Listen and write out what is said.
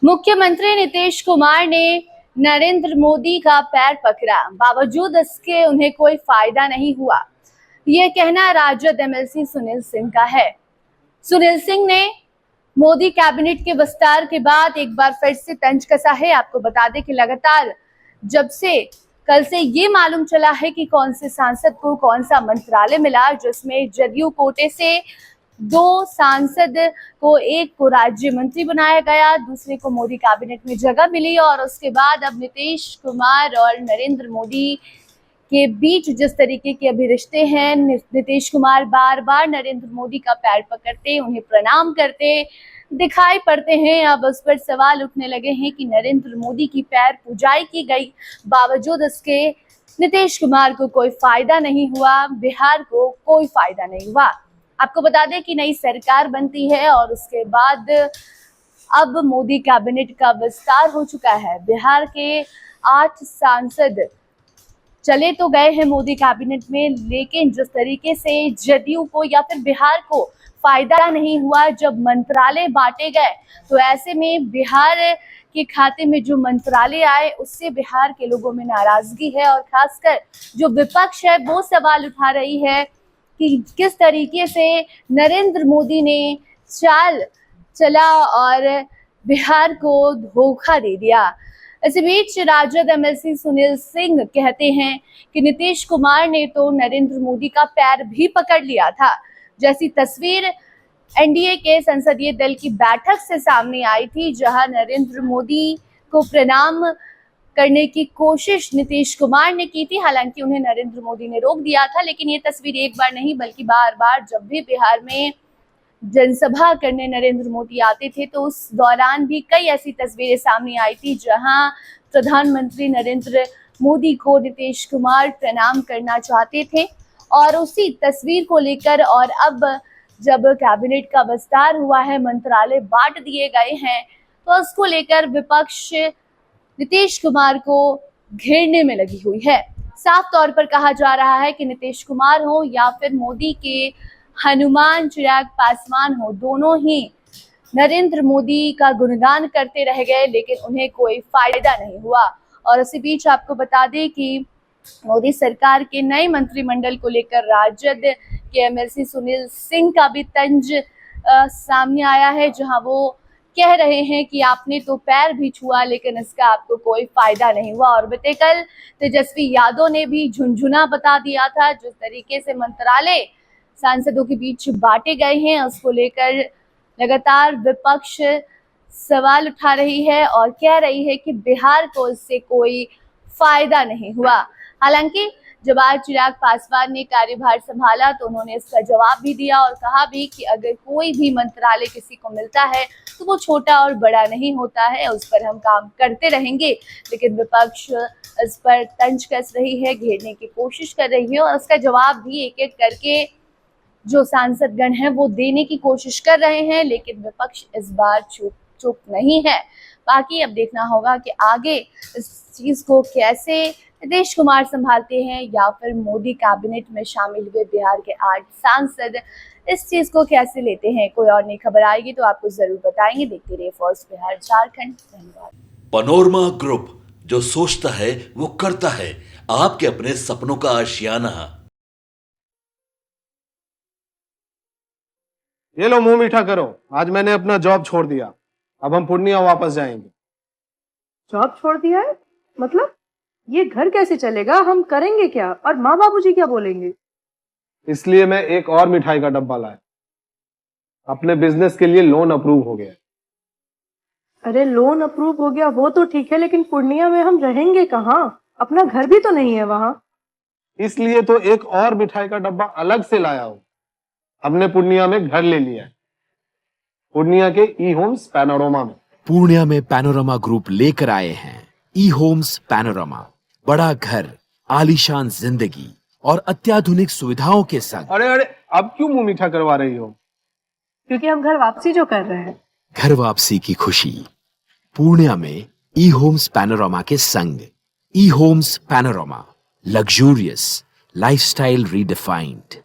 मुख्यमंत्री नीतीश कुमार ने नरेंद्र मोदी का पैर पकड़ा, बावजूद इसके उन्हें कोई फायदा नहीं हुआ। यह कहना राजद एमएलसी सुनील सिंह का है। सुनील सिंह ने मोदी कैबिनेट के विस्तार के बाद एक बार फिर से तंज कसा है। आपको बता दें कि लगातार जब से कल से ये मालूम चला है कि कौन से सांसद को कौन सा मंत्रालय मिला, जिसमें जदयू कोटे से 2 सांसद को, एक को राज्य मंत्री बनाया गया, दूसरे को मोदी कैबिनेट में जगह मिली। और उसके बाद अब नीतीश कुमार और नरेंद्र मोदी के बीच जिस तरीके के अभी रिश्ते हैं, नीतीश कुमार बार बार नरेंद्र मोदी का पैर पकड़ते, उन्हें प्रणाम करते दिखाई पड़ते हैं। अब उस पर सवाल उठने लगे हैं कि नरेंद्र मोदी की पैर पूजाई की गई, बावजूद इसके नीतीश कुमार को कोई फायदा नहीं हुआ, बिहार को कोई फायदा नहीं हुआ। आपको बता दें कि नई सरकार बनती है और उसके बाद अब मोदी कैबिनेट का विस्तार हो चुका है। बिहार के 8 सांसद चले तो गए हैं मोदी कैबिनेट में, लेकिन जिस तरीके से जदयू को या फिर बिहार को फायदा नहीं हुआ जब मंत्रालय बांटे गए, तो ऐसे में बिहार के खाते में जो मंत्रालय आए उससे बिहार के लोगों में नाराजगी है। और खासकर जो विपक्ष है वो सवाल उठा रही है कि किस तरीके से नरेंद्र मोदी ने चाल चला और बिहार को धोखा दे दिया। इसी बीच राजद एमएलसी सुनील सिंह कहते हैं कि नीतीश कुमार ने तो नरेंद्र मोदी का पैर भी पकड़ लिया था। जैसी तस्वीर एनडीए के संसदीय दल की बैठक से सामने आई थी, जहां नरेंद्र मोदी को प्रणाम करने की कोशिश नीतीश कुमार ने की थी। हालांकि उन्हें नरेंद्र मोदी ने रोक दिया था, लेकिन ये तस्वीर एक बार नहीं बल्कि बार बार जब भी बिहार में जनसभा करने नरेंद्र मोदी आते थे तो उस दौरान भी कई ऐसी तस्वीरें सामने आई थी, जहां प्रधानमंत्री नरेंद्र मोदी को नीतीश कुमार प्रणाम करना चाहते थे। और उसी तस्वीर को लेकर और अब जब कैबिनेट का विस्तार हुआ है, मंत्रालय बांट दिए गए हैं, तो उसको लेकर विपक्ष नीतीश कुमार को घेरने में लगी हुई है। साफ तौर पर कहा जा रहा है कि नीतीश कुमार हो या फिर मोदी के हनुमान चिराग पासवान हो, दोनों ही नरेंद्र मोदी का गुणगान करते रह गए, लेकिन उन्हें कोई फायदा नहीं हुआ। और इसी बीच आपको बता दें कि मोदी सरकार के नए मंत्रिमंडल को लेकर राजद के एमएलसी सुनील सिंह का भी तंज सामने आया है, जहां वो कह रहे हैं कि आपने तो पैर भी छुआ लेकिन इसका आपको कोई फायदा नहीं हुआ। और बीते कल तेजस्वी यादव ने भी झुनझुना बता दिया था। जिस तरीके से मंत्रालय सांसदों के बीच बांटे गए हैं, उसको लेकर लगातार विपक्ष सवाल उठा रही है और कह रही है कि बिहार को इससे कोई फायदा नहीं हुआ। हालांकि जब आज चिराग पासवान ने कार्यभार संभाला तो उन्होंने इसका जवाब भी दिया और कहा भी कि अगर कोई भी मंत्रालय किसी को मिलता है तो वो छोटा और बड़ा नहीं होता है, उस पर हम काम करते रहेंगे। लेकिन विपक्ष इस पर तंज कस रही है, घेरने की कोशिश कर रही है और उसका जवाब भी एक एक करके जो सांसदगण हैं वो देने की कोशिश कर रहे हैं, लेकिन विपक्ष इस बार चुप नहीं है। बाकी अब देखना होगा कि आगे इस चीज को कैसे नीतीश कुमार संभालते हैं या फिर मोदी कैबिनेट में शामिल हुए बिहार के 8 सांसद इस चीज को कैसे लेते हैं। कोई और नई खबर आएगी तो आपको जरूर बताएंगे। देखते रहिए फर्स्ट बिहार झारखंड। धन्यवाद। पनोरमा ग्रुप, जो सोचता है वो करता है। आपके अपने सपनों का आशियाना। ये लो, मुंह मीठा करो। आज मैंने अपना जॉब छोड़ दिया, अब हम पूर्णिया वापस जाएंगे। जॉब छोड़ दिया है? मतलब ये घर कैसे चलेगा? हम करेंगे क्या? और माँ बाबूजी क्या बोलेंगे? इसलिए मैं एक और मिठाई का डब्बा लाया। अपने बिजनेस के लिए लोन अप्रूव हो गया। अरे लोन अप्रूव हो गया वो तो ठीक है, लेकिन पूर्णिया में हम रहेंगे कहाँ? अपना घर भी तो नहीं है वहाँ। इसलिए तो एक और मिठाई का डब्बा अलग से लाया हूँ। हमने पूर्णिया में घर ले लिया है, पूर्णिया के ई होम्स पैनोरमा में। पूर्णिया में पैनोरमा ग्रुप लेकर आए हैं ई होम्स पैनोरमा। बड़ा घर, आलीशान जिंदगी और अत्याधुनिक सुविधाओं के संग। अरे अब क्यों मुंह मीठा करवा रही हो? क्योंकि हम घर वापसी जो कर रहे हैं। घर वापसी की खुशी पूर्णिया में ई होम्स पैनोरमा के संग। ई Homes Panorama, luxurious lifestyle redefined.